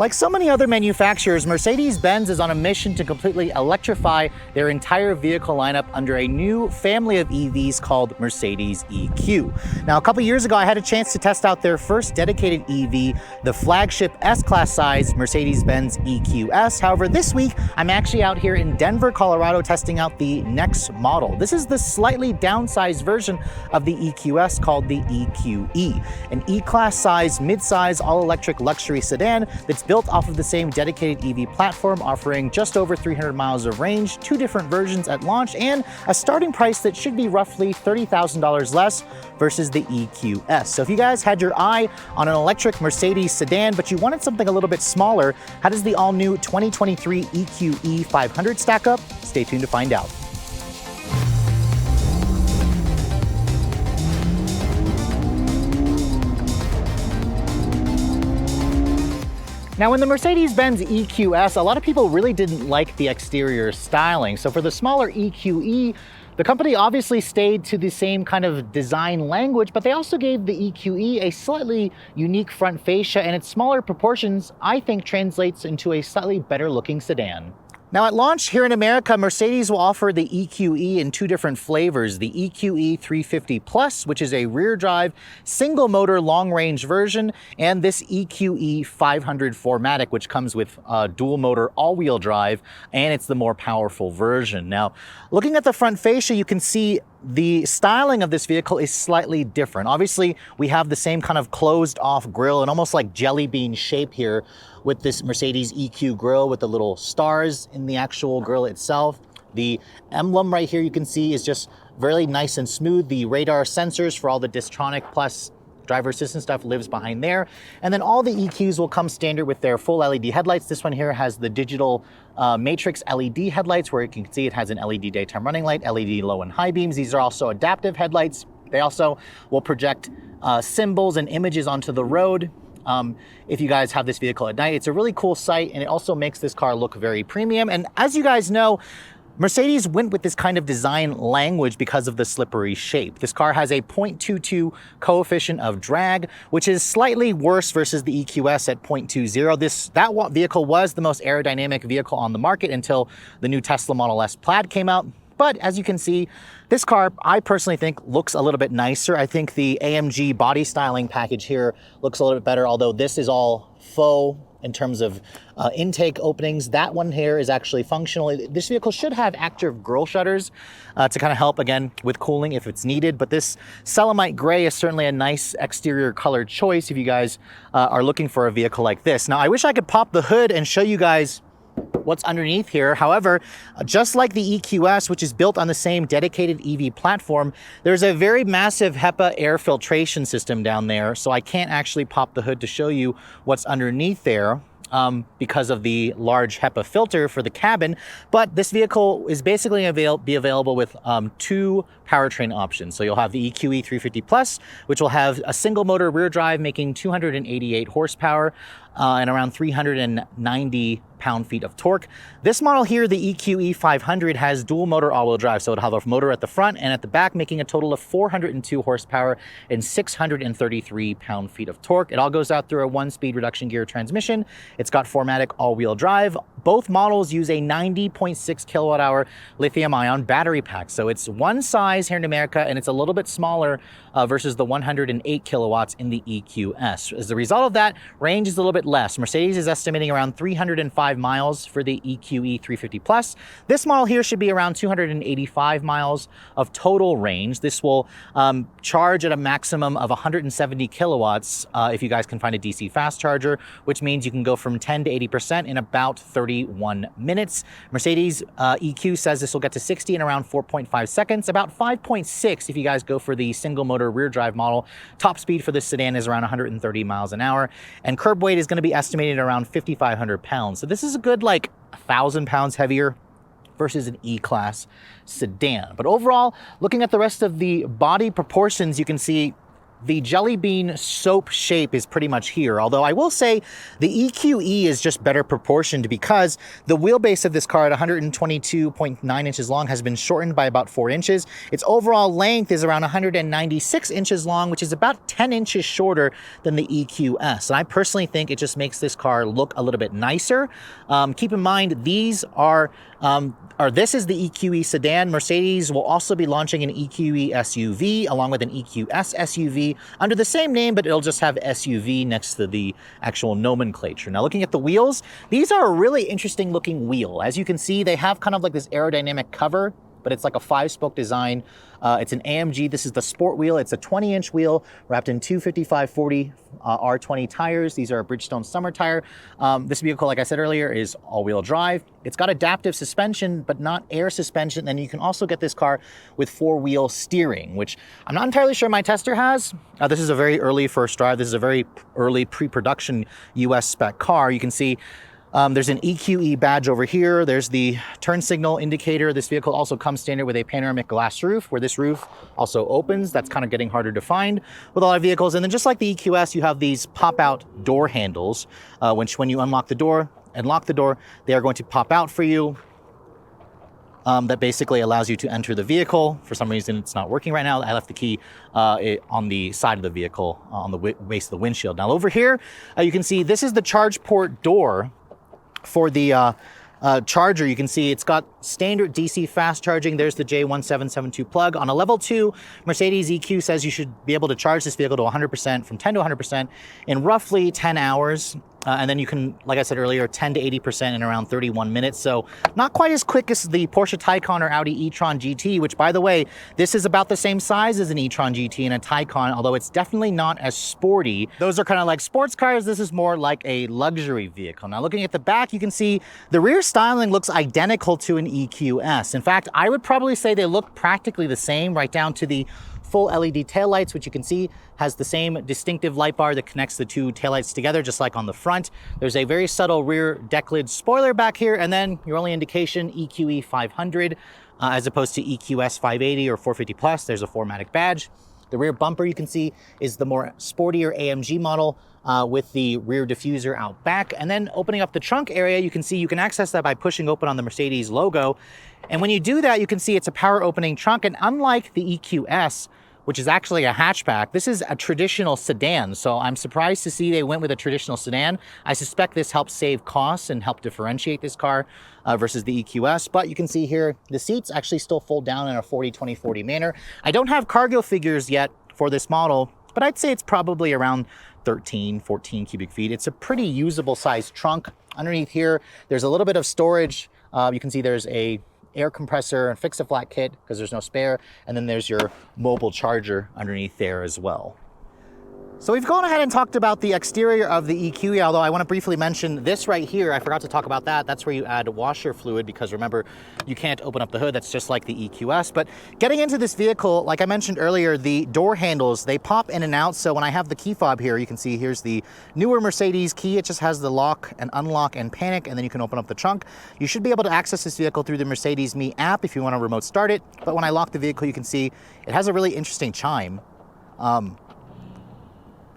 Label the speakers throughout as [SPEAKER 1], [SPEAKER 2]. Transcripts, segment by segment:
[SPEAKER 1] Like so many other manufacturers, Mercedes-Benz is on a mission to completely electrify their entire vehicle lineup under a new family of EVs called Mercedes EQ. Now, a couple years ago, I had a chance to test out their first dedicated EV, the flagship S-Class size Mercedes-Benz EQS. However, this week, I'm actually out here in Denver, Colorado, testing out the next model. This is the slightly downsized version of the EQS called the EQE, an E-Class size, mid-size, all-electric luxury sedan that's built off of the same dedicated EV platform, offering just over 300 miles of range, 2 different versions at launch, and a starting price that should be roughly $30,000 less versus the EQS. So if you guys had your eye on an electric Mercedes sedan, but you wanted something a little bit smaller, how does the all-new 2023 EQE 500 stack up? Stay tuned to find out. Now, in the Mercedes-Benz EQS, a lot of people really didn't like the exterior styling. So for the smaller EQE, the company obviously stayed to the same kind of design language, but they also gave the EQE a slightly unique front fascia, and its smaller proportions, I think, translates into a slightly better looking sedan. Now at launch here in America, Mercedes will offer the EQE in 2 different flavors, the EQE 350 Plus, which is a rear drive, single motor long range version, and this EQE 500 4MATIC, which comes with dual motor all-wheel drive, and it's the more powerful version. Now, looking at the front fascia, you can see the styling of this vehicle is slightly different. Obviously, we have the same kind of closed off grille and almost like jelly bean shape here with this Mercedes EQ grille with the little stars in the actual grille itself. The emblem right here you can see is just really nice and smooth. The radar sensors for all the Distronic plus driver assistance stuff lives behind there. And then all the EQs will come standard with their full LED headlights. This one here has the digital matrix LED headlights, where you can see it has an LED daytime running light, LED low and high beams. These are also adaptive headlights. They also will project symbols and images onto the road. If you guys have this vehicle at night, it's a really cool sight, and it also makes this car look very premium. And as you guys know, Mercedes went with this kind of design language because of the slippery shape. This car has a 0.22 coefficient of drag, which is slightly worse versus the EQS at 0.20. That vehicle was the most aerodynamic vehicle on the market until the new Tesla Model S Plaid came out. But as you can see, this car, I personally think, looks a little bit nicer. I think the AMG body styling package here looks a little bit better, although this is all faux in terms of intake openings. That one here is actually functional. This vehicle should have active grille shutters to kind of help, again, with cooling if it's needed. But this Celamite gray is certainly a nice exterior color choice if you guys are looking for a vehicle like this. Now, I wish I could pop the hood and show you guys what's underneath here. However, just like the EQS, which is built on the same dedicated EV platform, there's a very massive HEPA air filtration system down there, so I can't actually pop the hood to show you what's underneath there because of the large HEPA filter for the cabin. But this vehicle is basically be available with 2 powertrain options. So you'll have the EQE 350 Plus, which will have a single motor rear drive making 288 horsepower and around 390 pound-feet of torque. This model here, the EQE 500, has dual motor all-wheel drive, so it'll have a motor at the front and at the back, making a total of 402 horsepower and 633 pound-feet of torque. It all goes out through a 1-speed reduction gear transmission. It's got 4MATIC all-wheel drive. Both models use a 90.6 kilowatt-hour lithium-ion battery pack, so it's one size here in America, and it's a little bit smaller versus the 108 kilowatts in the EQS. As a result of that, range is a little bit less. Mercedes is estimating around 305 miles for the EQE 350 Plus. This model here should be around 285 miles of total range. This will charge at a maximum of 170 kilowatts if you guys can find a DC fast charger, which means you can go from 10 to 80% in about 31 minutes. Mercedes EQ says this will get to 60 in around 4.5 seconds, about 5.6 if you guys go for the single motor rear drive model. Top speed for this sedan is around 130 miles an hour, and curb weight is going to be estimated around 5,500 pounds. So this is a good, like, 1,000 pounds heavier versus an E-Class sedan. But overall, looking at the rest of the body proportions, you can see the jelly bean soap shape is pretty much here. Although I will say the EQE is just better proportioned because the wheelbase of this car at 122.9 inches long has been shortened by about 4 inches. Its overall length is around 196 inches long, which is about 10 inches shorter than the EQS. And I personally think it just makes this car look a little bit nicer. Keep in mind, these are this is the EQE sedan. Mercedes will also be launching an EQE SUV along with an EQS SUV under the same name, but it'll just have SUV next to the actual nomenclature. Now, looking at the wheels, these are a really interesting looking wheel. As you can see, they have kind of like this aerodynamic cover, but it's like a 5-spoke design. It's an AMG. This is the sport wheel. It's a 20-inch wheel wrapped in two 55/40 R20 tires. These are a Bridgestone summer tire. This vehicle, like I said earlier, is all-wheel drive. It's got adaptive suspension, but not air suspension. And you can also get this car with 4-wheel steering, which I'm not entirely sure my tester has. This is a very early first drive. This is a very early pre-production US spec car. You can see there's an EQE badge over here. There's the turn signal indicator. This vehicle also comes standard with a panoramic glass roof, where this roof also opens. That's kind of getting harder to find with a lot of vehicles. And then just like the EQS, you have these pop-out door handles, which when you unlock the door and lock the door, they are going to pop out for you. That basically allows you to enter the vehicle. For some reason, it's not working right now. I left the key on the side of the vehicle, on the base of the windshield. Now over here, you can see this is the charge port door for the charger. You can see it's got standard DC fast charging. There's the J1772 plug. On a level 2, Mercedes EQ says you should be able to charge this vehicle to 100%, from 10 to 100% in roughly 10 hours. And then you can, like I said earlier, 10 to 80% in around 31 minutes. So not quite as quick as the Porsche Taycan or Audi e-tron GT, which, by the way, this is about the same size as an e-tron GT and a Taycan, although it's definitely not as sporty. Those are kind of like sports cars. This is more like a luxury vehicle. Now, looking at the back, you can see the rear styling looks identical to an EQS. In fact, I would probably say they look practically the same, right down to the full LED taillights, which you can see has the same distinctive light bar that connects the two taillights together, just like on the front. There's a very subtle rear deck lid spoiler back here, and then your only indication, EQE 500, as opposed to EQS 580 or 450 Plus. There's a 4MATIC badge. The rear bumper, you can see, is the more sportier AMG model with the rear diffuser out back. And then opening up the trunk area, you can see you can access that by pushing open on the Mercedes logo. And when you do that, you can see it's a power opening trunk. And unlike the EQS, which is actually a hatchback, this is a traditional sedan. So I'm surprised to see they went with a traditional sedan. I suspect this helps save costs and help differentiate this car versus the EQS. But you can see here, the seats actually still fold down in a 40-20-40 manner. I don't have cargo figures yet for this model, but I'd say it's probably around 13, 14 cubic feet. It's a pretty usable sized trunk. Underneath here, there's a little bit of storage. You can see there's a air compressor and fix-a-flat kit because there's no spare, and then there's your mobile charger underneath there as well. So we've gone ahead and talked about the exterior of the EQE, although I want to briefly mention this right here. I forgot to talk about that. That's where you add washer fluid because remember, you can't open up the hood. That's just like the EQS. But getting into this vehicle, like I mentioned earlier, the door handles, they pop in and out. So when I have the key fob here, you can see here's the newer Mercedes key. It just has the lock and unlock and panic, and then you can open up the trunk. You should be able to access this vehicle through the Mercedes Me app if you want to remote start it. But when I lock the vehicle, you can see it has a really interesting chime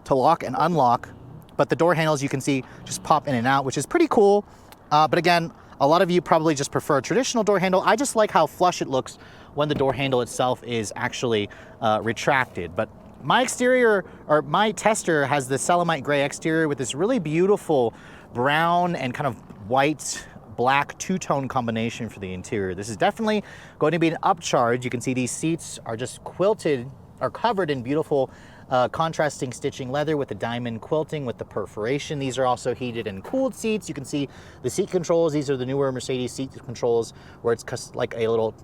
[SPEAKER 1] to lock and unlock, but the door handles you can see just pop in and out, which is pretty cool. But again, a lot of you probably just prefer a traditional door handle. I just like how flush it looks when the door handle itself is actually retracted. But my exterior, or my tester, has the Celamite gray exterior with this really beautiful brown and kind of white black two-tone combination for the interior. This is definitely going to be an upcharge. You can see these seats are just quilted or covered in beautiful contrasting stitching leather with the diamond quilting with the perforation. These are also heated and cooled seats. You can see the seat controls. These are the newer Mercedes seat controls where it's like a little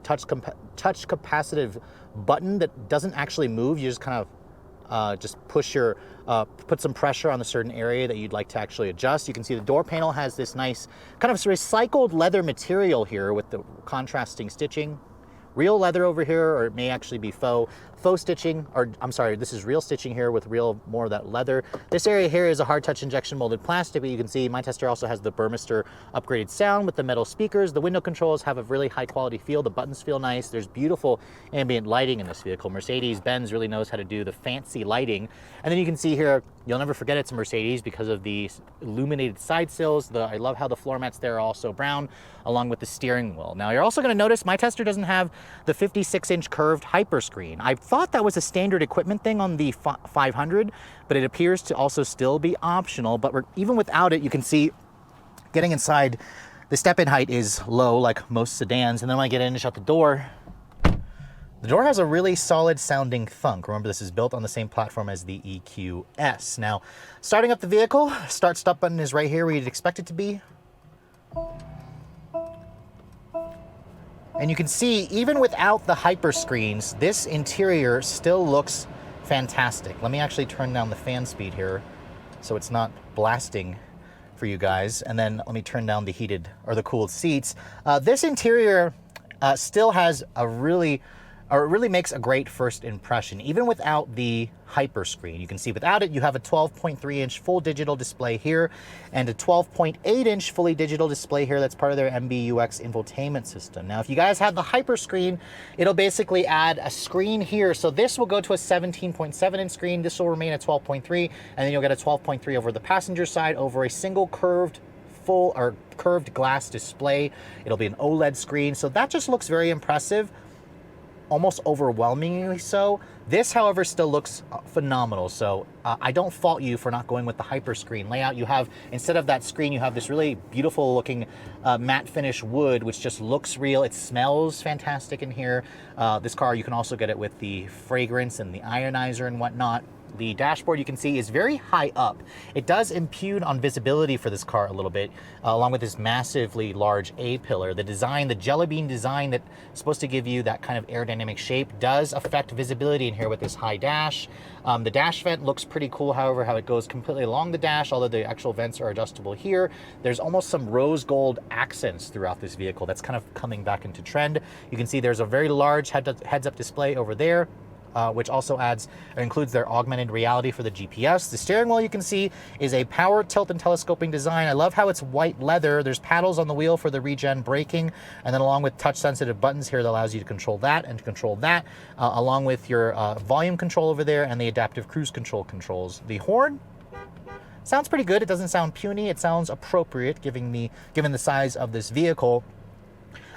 [SPEAKER 1] touch capacitive button that doesn't actually move. You just kind of just push your, put some pressure on the certain area that you'd like to actually adjust. You can see the door panel has this nice kind of recycled leather material here with the contrasting stitching. Real leather over here, or it may actually be faux. faux stitching, or I'm sorry, this is real stitching here with real more of that leather. This area here is a hard touch injection molded plastic, but you can see my tester also has the Burmester upgraded sound with the metal speakers. The window controls have a really high quality feel. The buttons feel nice. There's beautiful ambient lighting in this vehicle. Mercedes-Benz really knows how to do the fancy lighting. And then you can see here, you'll never forget it's a Mercedes because of the illuminated side sills. I love how the floor mats there are also brown, along with the steering wheel. Now you're also going to notice my tester doesn't have the 56-inch curved hyperscreen. I thought that was a standard equipment thing on the 500, but it appears to also still be optional. But even without it, you can see getting inside, the step-in height is low like most sedans. And then when I get in and shut the door has a really solid sounding thunk. Remember, this is built on the same platform as the EQS. Now, starting up the vehicle, start button is right here where you'd expect it to be. And you can see, even without the hyper screens, this interior still looks fantastic. Let me actually turn down the fan speed here so it's not blasting for you guys. And then let me turn down the heated or the cooled seats. This interior still has it really makes a great first impression, even without the hyper screen. You can see without it, you have a 12.3-inch full digital display here and a 12.8-inch fully digital display here. That's part of their MBUX infotainment system. Now, if you guys have the hyper screen, it'll basically add a screen here. So this will go to a 17.7-inch screen. This will remain at 12.3, and then you'll get a 12.3 over the passenger side over a single curved glass display. It'll be an OLED screen. So that just looks very impressive. Almost overwhelmingly so. This, however, still looks phenomenal. So I don't fault you for not going with the hyper screen layout. You have, instead of that screen, you have this really beautiful looking matte finish wood, which just looks real. It smells fantastic in here. This car, you can also get it with the fragrance and the ionizer and whatnot. The dashboard, you can see, is very high up. It does impede on visibility for this car a little bit, along with this massively large A-pillar. The design, the jelly bean design that's supposed to give you that kind of aerodynamic shape, does affect visibility in here with this high dash. The dash vent looks pretty cool, however, how it goes completely along the dash, although the actual vents are adjustable here. There's almost some rose gold accents throughout this vehicle. That's kind of coming back into trend. You can see there's a very large heads-up display over there, which also includes their augmented reality for the GPS. The steering wheel, you can see, is a power tilt and telescoping design. I love how it's white leather. There's paddles on the wheel for the regen braking, and then along with touch sensitive buttons here that allows you to control that and to control that, along with your volume control over there and the adaptive cruise control controls. The horn sounds pretty good. It doesn't sound puny. It sounds appropriate given the size of this vehicle.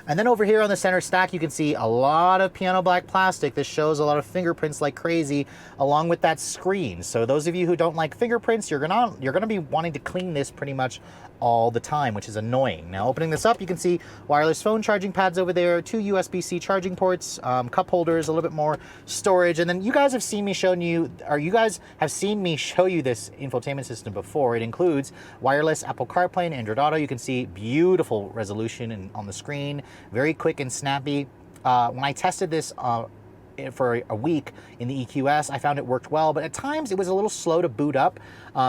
[SPEAKER 1] And then over here on the center stack, you can see a lot of piano black plastic. This shows a lot of fingerprints like crazy, along with that screen. So those of you who don't like fingerprints, you're gonna be wanting to clean this pretty much all the time, which is annoying. Now, opening this up, you can see wireless phone charging pads over there, 2 USB-C charging ports, cup holders, a little bit more storage. And then you guys have seen me show you this infotainment system before. It includes wireless Apple CarPlay and Android Auto. You can see beautiful resolution on the screen, very quick and snappy. When I tested this for a week in the EQS, I found it worked well, but at times it was a little slow to boot up.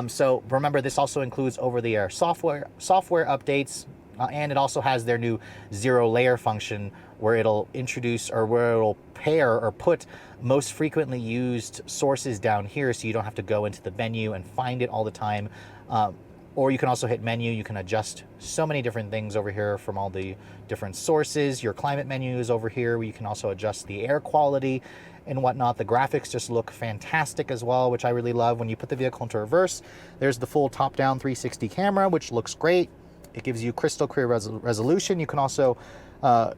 [SPEAKER 1] So remember, this also includes over-the-air software updates, and it also has their new zero layer function where it'll pair or put most frequently used sources down here, so you don't have to go into the menu and find it all the time. Or you can also hit menu. You can adjust so many different things over here from all the different sources. Your climate menu is over here, where you can also adjust the air quality and whatnot. The graphics just look fantastic as well, which I really love. When you put the vehicle into reverse, there's the full top-down 360 camera, which looks great. It gives you crystal clear resolution. You can also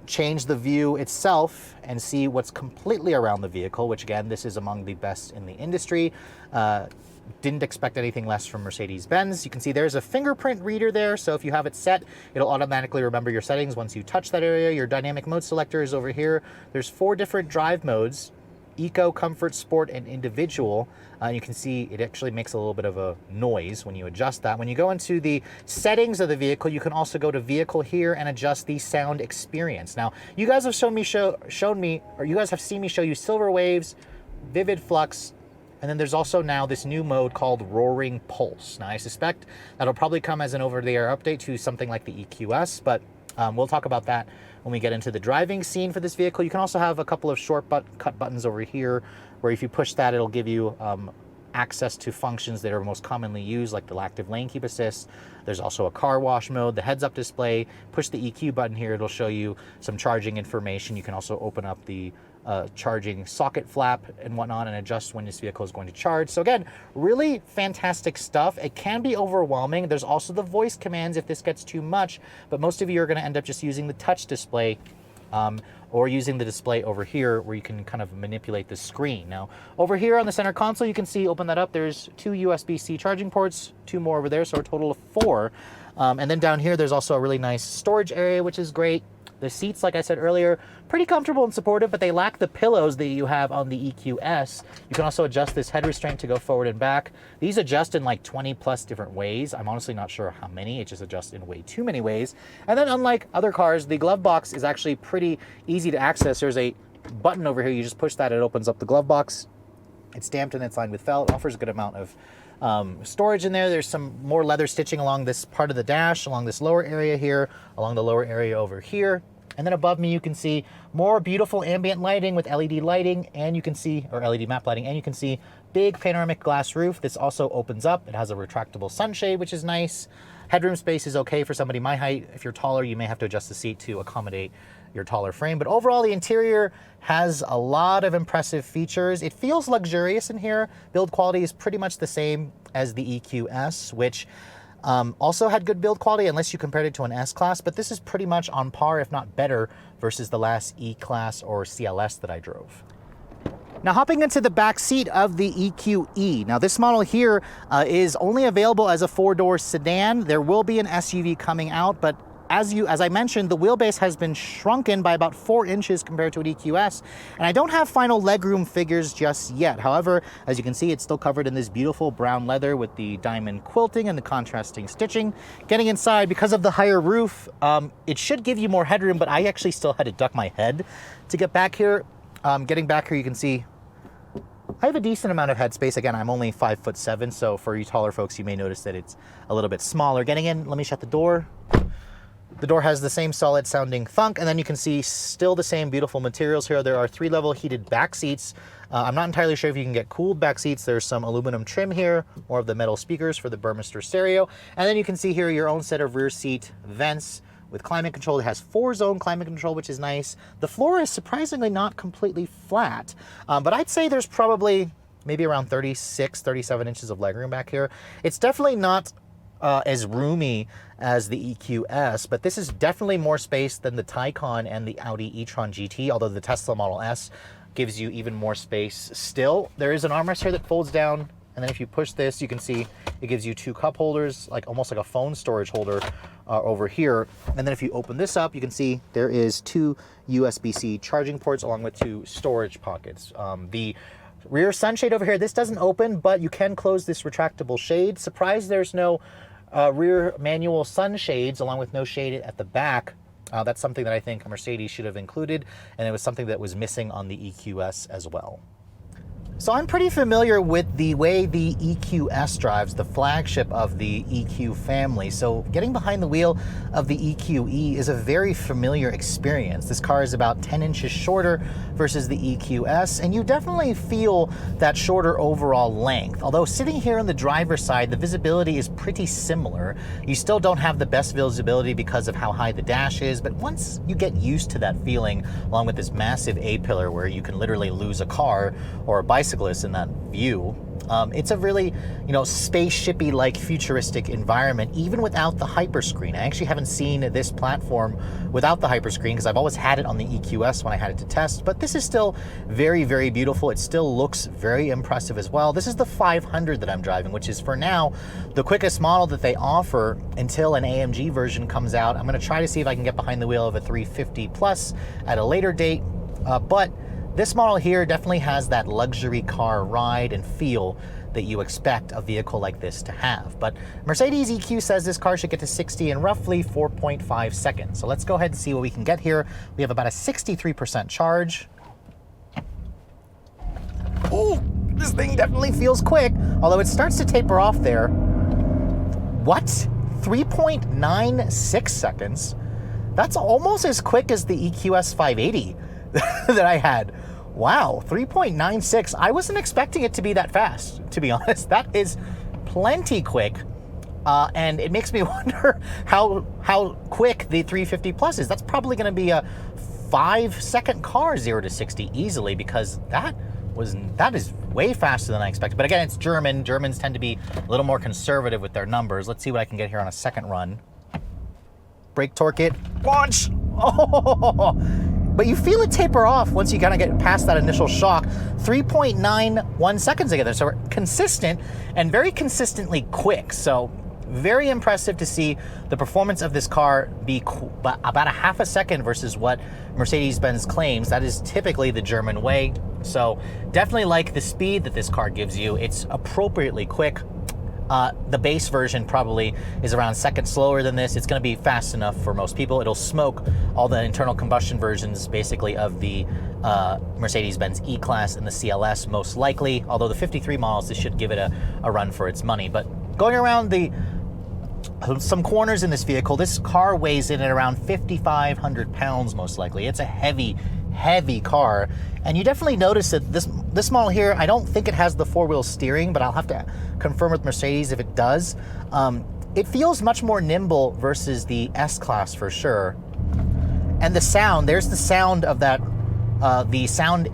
[SPEAKER 1] change the view itself and see what's completely around the vehicle, which again, this is among the best in the industry. Didn't expect anything less from Mercedes-Benz. You can see there's a fingerprint reader there, so if you have it set, it'll automatically remember your settings once you touch that area. Your dynamic mode selector is over here. There's 4 different drive modes: Eco, Comfort, Sport, and Individual. You can see it actually makes a little bit of a noise when you adjust that. When you go into the settings of the vehicle, you can also go to Vehicle here and adjust the sound experience. Now, you guys have you guys have seen me show you Silver Waves, Vivid Flux, and then there's also now this new mode called Roaring Pulse. Now, I suspect that'll probably come as an over-the-air update to something like the EQS, but We'll talk about that when we get into the driving scene for this vehicle. You can also have a couple of cut buttons over here, where if you push that, it'll give you access to functions that are most commonly used, like the active lane keep assist. There's also a car wash mode, the heads-up display. Push the EQ button here, it'll show you some charging information. You can also open up the charging socket flap and whatnot and adjust when this vehicle is going to charge. So again, really fantastic stuff. It can be overwhelming. There's also the voice commands if this gets too much, but most of you are going to end up just using the touch display or using the display over here where you can kind of manipulate the screen. Now, over here on the center console, you can see, open that up, there's 2 USB-C charging ports, 2 more over there, so a total of 4. And then down here, there's also a really nice storage area, which is great. The seats, like I said earlier, pretty comfortable and supportive, but they lack the pillows that you have on the EQS. You can also adjust this head restraint to go forward and back. These adjust in like 20 plus different ways. I'm honestly not sure how many. It just adjusts in way too many ways. And then unlike other cars, the glove box is actually pretty easy to access. There's a button over here. You just push that, it opens up the glove box. It's stamped and it's lined with felt. It offers a good amount of storage in there. There's some more leather stitching along this part of the dash, along this lower area here, along the lower area over here. And then above me, you can see more beautiful ambient lighting with LED lighting, and you can see, or LED map lighting, and you can see big panoramic glass roof. This also opens up. It has a retractable sunshade, which is nice. Headroom space is okay for somebody my height. If you're taller, you may have to adjust the seat to accommodate your taller frame. But overall, the interior has a lot of impressive features. It feels luxurious in here. Build quality is pretty much the same as the EQS, which also had good build quality unless you compared it to an S-Class, but this is pretty much on par, if not better, versus the last E-Class or CLS that I drove. Now, hopping into the back seat of the EQE. Now, this model here is only available as a 4-door sedan. There will be an SUV coming out, but as I mentioned, the wheelbase has been shrunken by about 4 inches compared to an EQS, and I don't have final legroom figures just yet. However, as you can see, it's still covered in this beautiful brown leather with the diamond quilting and the contrasting stitching. Getting inside, because of the higher roof, it should give you more headroom, but I actually still had to duck my head to get back here. Getting back here, you can see I have a decent amount of headspace. Again, I'm only 5'7", so for you taller folks, you may notice that it's a little bit smaller. Getting in, let me shut the door. The door has the same solid sounding thunk, and then you can see still the same beautiful materials here. There are 3-level heated back seats. I'm not entirely sure if you can get cooled back seats. There's some aluminum trim here, more of the metal speakers for the Burmester stereo. And then you can see here your own set of rear seat vents with climate control. It has 4-zone climate control, which is nice. The floor is surprisingly not completely flat, but I'd say there's probably maybe around 36, 37 inches of legroom back here. It's definitely not as roomy as the EQS, but this is definitely more space than the Taycan and the Audi e-tron GT, although the Tesla Model S gives you even more space still. There is an armrest here that folds down, and then if you push this, you can see it gives you 2 cup holders, like almost like a phone storage holder over here. And then if you open this up, you can see there is 2 USB-C charging ports along with 2 storage pockets. The rear sunshade over here, this doesn't open, but you can close this retractable shade. Surprised there's no rear manual sunshades, along with no shade at the back. That's something that I think Mercedes should have included, and it was something that was missing on the EQS as well. So I'm pretty familiar with the way the EQS drives, the flagship of the EQ family. So getting behind the wheel of the EQE is a very familiar experience. This car is about 10 inches shorter versus the EQS, and you definitely feel that shorter overall length. Although sitting here on the driver's side, the visibility is pretty similar. You still don't have the best visibility because of how high the dash is, but once you get used to that feeling, along with this massive A-pillar where you can literally lose a car or a bicyclist in that view, it's a really, spaceshipy like futuristic environment, even without the hyperscreen. I actually haven't seen this platform without the hyperscreen because I've always had it on the EQS when I had it to test, but this is still very, very beautiful. It still looks very impressive as well. This is the 500 that I'm driving, which is for now the quickest model that they offer until an AMG version comes out. I'm going to try to see if I can get behind the wheel of a 350 plus at a later date, but this model here definitely has that luxury car ride and feel that you expect a vehicle like this to have. But Mercedes EQ says this car should get to 60 in roughly 4.5 seconds. So let's go ahead and see what we can get here. We have about a 63% charge. Oh, this thing definitely feels quick, although it starts to taper off there. What? 3.96 seconds? That's almost as quick as the EQS 580 that I had. Wow, 3.96. I wasn't expecting it to be that fast, to be honest. That is plenty quick. And it makes me wonder how quick the 350 Plus is. That's probably going to be a 5-second car 0 to 60 easily, because that is way faster than I expected. But again, it's German. Germans tend to be a little more conservative with their numbers. Let's see what I can get here on a second run. Brake torque it. Launch! Oh! But you feel it taper off once you kind of get past that initial shock. 3.91 seconds together. So we're consistent and very consistently quick. So very impressive to see the performance of this car be about a half a second versus what Mercedes-Benz claims. That is typically the German way. So definitely like the speed that this car gives you. It's appropriately quick. The base version probably is around a second slower than this. It's going to be fast enough for most people. It'll smoke all the internal combustion versions basically of the Mercedes-Benz E-Class and the CLS most likely. Although the 53 models, this should give it a run for its money. But going around some corners in this vehicle, this car weighs in at around 5,500 pounds most likely. It's a heavy car, and you definitely notice that this model here, I don't think it has the four-wheel steering, but I'll have to confirm with Mercedes if it does. It feels much more nimble versus the S-Class for sure. And the sound, there's the sound of that, the sound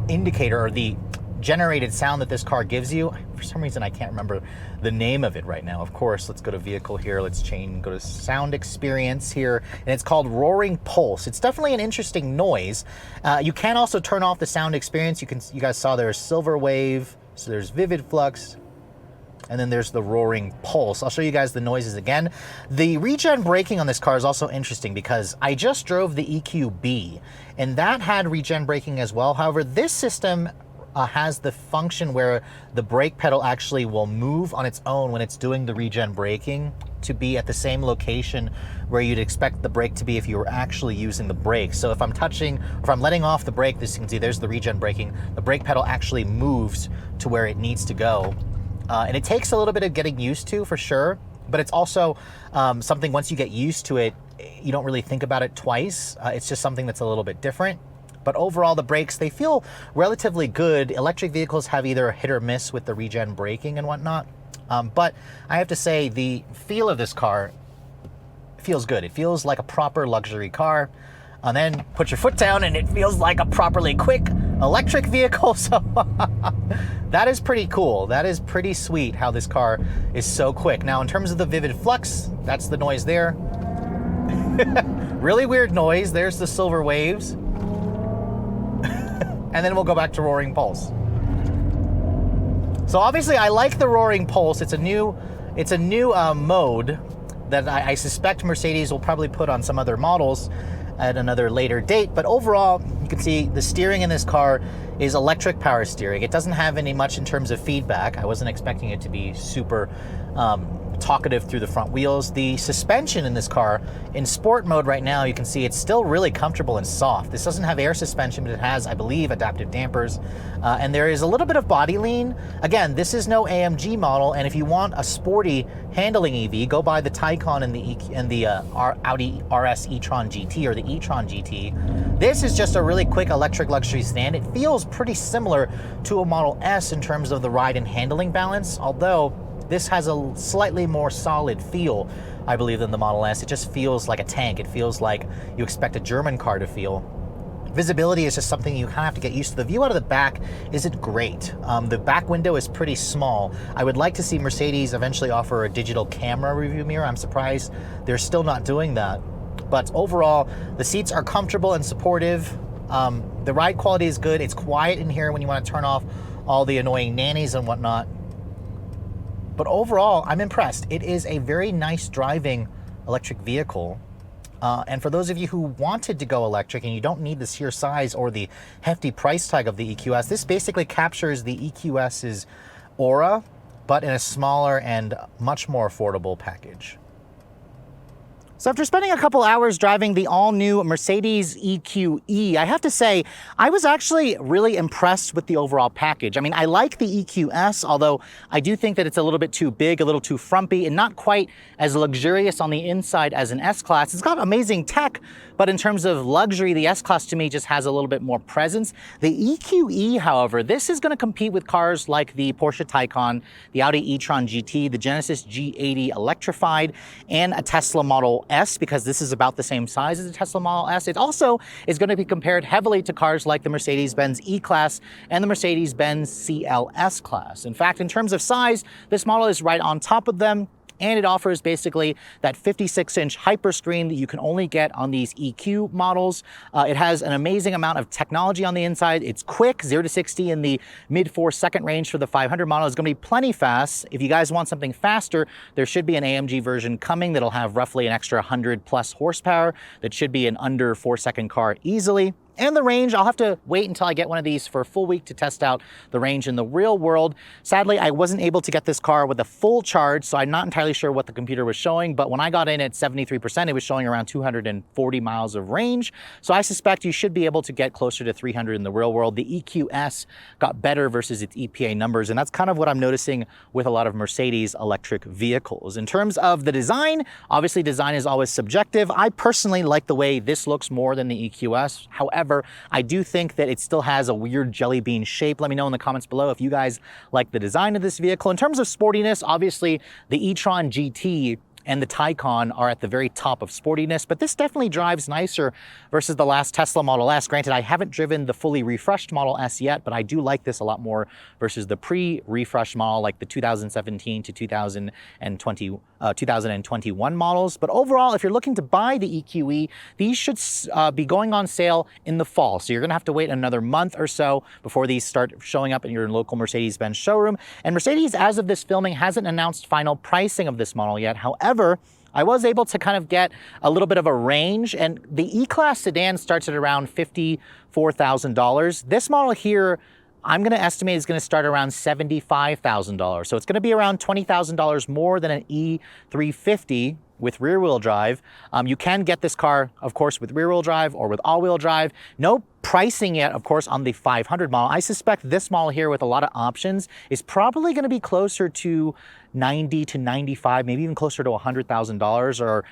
[SPEAKER 1] indicator, or the generated sound that this car gives you. For some reason, I can't remember the name of it right now. Of course, let's go to vehicle here. Let's go to sound experience here. And it's called roaring pulse. It's definitely an interesting noise. You can also turn off the sound experience. You guys saw there's silver wave. So there's vivid flux. And then there's the roaring pulse. I'll show you guys the noises again. The regen braking on this car is also interesting because I just drove the EQB and that had regen braking as well. However, this system has the function where the brake pedal actually will move on its own when it's doing the regen braking to be at the same location where you'd expect the brake to be if you were actually using the brake. So if I'm letting off the brake, this you can see there's the regen braking. The brake pedal actually moves to where it needs to go. And it takes a little bit of getting used to for sure, but it's also something once you get used to it, you don't really think about it twice. It's just something that's a little bit different. But overall, the brakes, they feel relatively good. Electric vehicles have either a hit or miss with the regen braking and whatnot. But I have to say the feel of this car feels good. It feels like a proper luxury car. And then put your foot down and it feels like a properly quick electric vehicle. So that is pretty cool. That is pretty sweet how this car is so quick. Now, in terms of the vivid flux, that's the noise there. Really weird noise. There's the silver waves. And then we'll go back to roaring pulse. So obviously I like the roaring pulse. It's a new mode that I suspect Mercedes will probably put on some other models at another later date. But overall, you can see the steering in this car is electric power steering. It doesn't have any much in terms of feedback. I wasn't expecting it to be super talkative through the front wheels. The suspension in this car, in sport mode right now, you can see it's still really comfortable and soft. This doesn't have air suspension, but it has, I believe, adaptive dampers. And there is a little bit of body lean. Again, this is no AMG model, and if you want a sporty handling EV, go buy the Taycan and the Audi RS e-tron GT or the e-tron GT. This is just a really quick electric luxury sedan. It feels pretty similar to a Model S in terms of the ride and handling balance, although this has a slightly more solid feel, I believe, than the Model S. It just feels like a tank. It feels like you expect a German car to feel. Visibility is just something you kind of have to get used to. The view out of the back isn't great. The back window is pretty small. I would like to see Mercedes eventually offer a digital camera review mirror. I'm surprised they're still not doing that. But overall, the seats are comfortable and supportive. The ride quality is good. It's quiet in here when you want to turn off all the annoying nannies and whatnot. But overall, I'm impressed. It is a very nice driving electric vehicle. And for those of you who wanted to go electric and you don't need the sheer size or the hefty price tag of the EQS, this basically captures the EQS's aura, but in a smaller and much more affordable package. So after spending a couple hours driving the all-new Mercedes EQE, I have to say, I was actually really impressed with the overall package. I mean, I like the EQS, although I do think that it's a little bit too big, a little too frumpy, and not quite as luxurious on the inside as an S-Class. It's got amazing tech, but in terms of luxury, the S-Class to me just has a little bit more presence. The EQE, however, this is going to compete with cars like the Porsche Taycan, the Audi e-tron GT, the Genesis G80 electrified, and a Tesla Model S, because this is about the same size as the Tesla Model S. It also is going to be compared heavily to cars like the Mercedes-Benz E-Class and the Mercedes-Benz CLS class. In fact, in terms of size, this model is right on top of them, and it offers basically that 56-inch hyperscreen that you can only get on these EQ models. It has an amazing amount of technology on the inside. It's quick, 0 to 60 in the mid 4-second range for the 500 model. It's going to be plenty fast. If you guys want something faster, there should be an AMG version coming that'll have roughly an extra 100 plus horsepower. That should be an under 4-second car easily. And the range, I'll have to wait until I get one of these for a full week to test out the range in the real world. Sadly, I wasn't able to get this car with a full charge, so I'm not entirely sure what the computer was showing, but when I got in at 73%, it was showing around 240 miles of range. So I suspect you should be able to get closer to 300 in the real world. The EQS got better versus its EPA numbers, and that's kind of what I'm noticing with a lot of Mercedes electric vehicles. In terms of the design, obviously design is always subjective. I personally like the way this looks more than the EQS. However, I do think that it still has a weird jelly bean shape. Let me know in the comments below if you guys like the design of this vehicle. In terms of sportiness, obviously the e-tron GT and the Taycan are at the very top of sportiness, but this definitely drives nicer versus the last Tesla Model S. Granted, I haven't driven the fully refreshed Model S yet, but I do like this a lot more versus the pre-refreshed model like the 2017 to 2021 models. But overall, if you're looking to buy the EQE, these should be going on sale in the fall. So you're gonna have to wait another month or so before these start showing up in your local Mercedes-Benz showroom. And Mercedes, as of this filming, hasn't announced final pricing of this model yet. However, I was able to kind of get a little bit of a range, and the E-Class sedan starts at around $54,000. This model here, I'm going to estimate is going to start around $75,000. So it's going to be around $20,000 more than an E350 with rear-wheel drive. You can get this car, of course, with rear-wheel drive or with all-wheel drive. No pricing yet, of course, on the 500 model. I suspect this model here with a lot of options is probably going to be closer to 90 to 95, maybe even closer to $100,000, or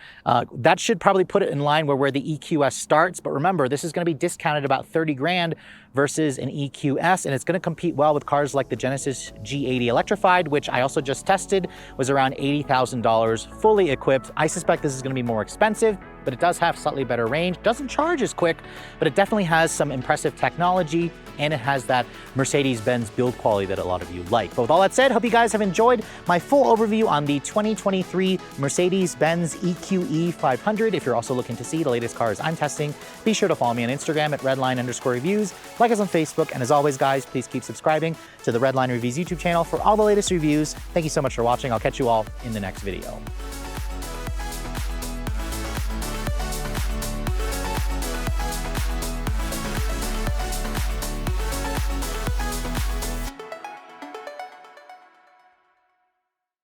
[SPEAKER 1] that should probably put it in line where the EQS starts. But remember, this is going to be discounted about 30 grand versus an EQS, and it's going to compete well with cars like the Genesis G80 electrified, which I also just tested, was around $80,000 fully equipped. I suspect this is going to be more expensive, but it does have slightly better range. Doesn't charge as quick, but it definitely has some impressive technology, and it has that Mercedes-Benz build quality that a lot of you like. But with all that said, hope you guys have enjoyed my full overview on the 2023 Mercedes-Benz EQE 500. If you're also looking to see the latest cars I'm testing, be sure to follow me on Instagram at redline_reviews, like us on Facebook, and as always, guys, please keep subscribing to the Redline Reviews YouTube channel for all the latest reviews. Thank you so much for watching. I'll catch you all in the next video.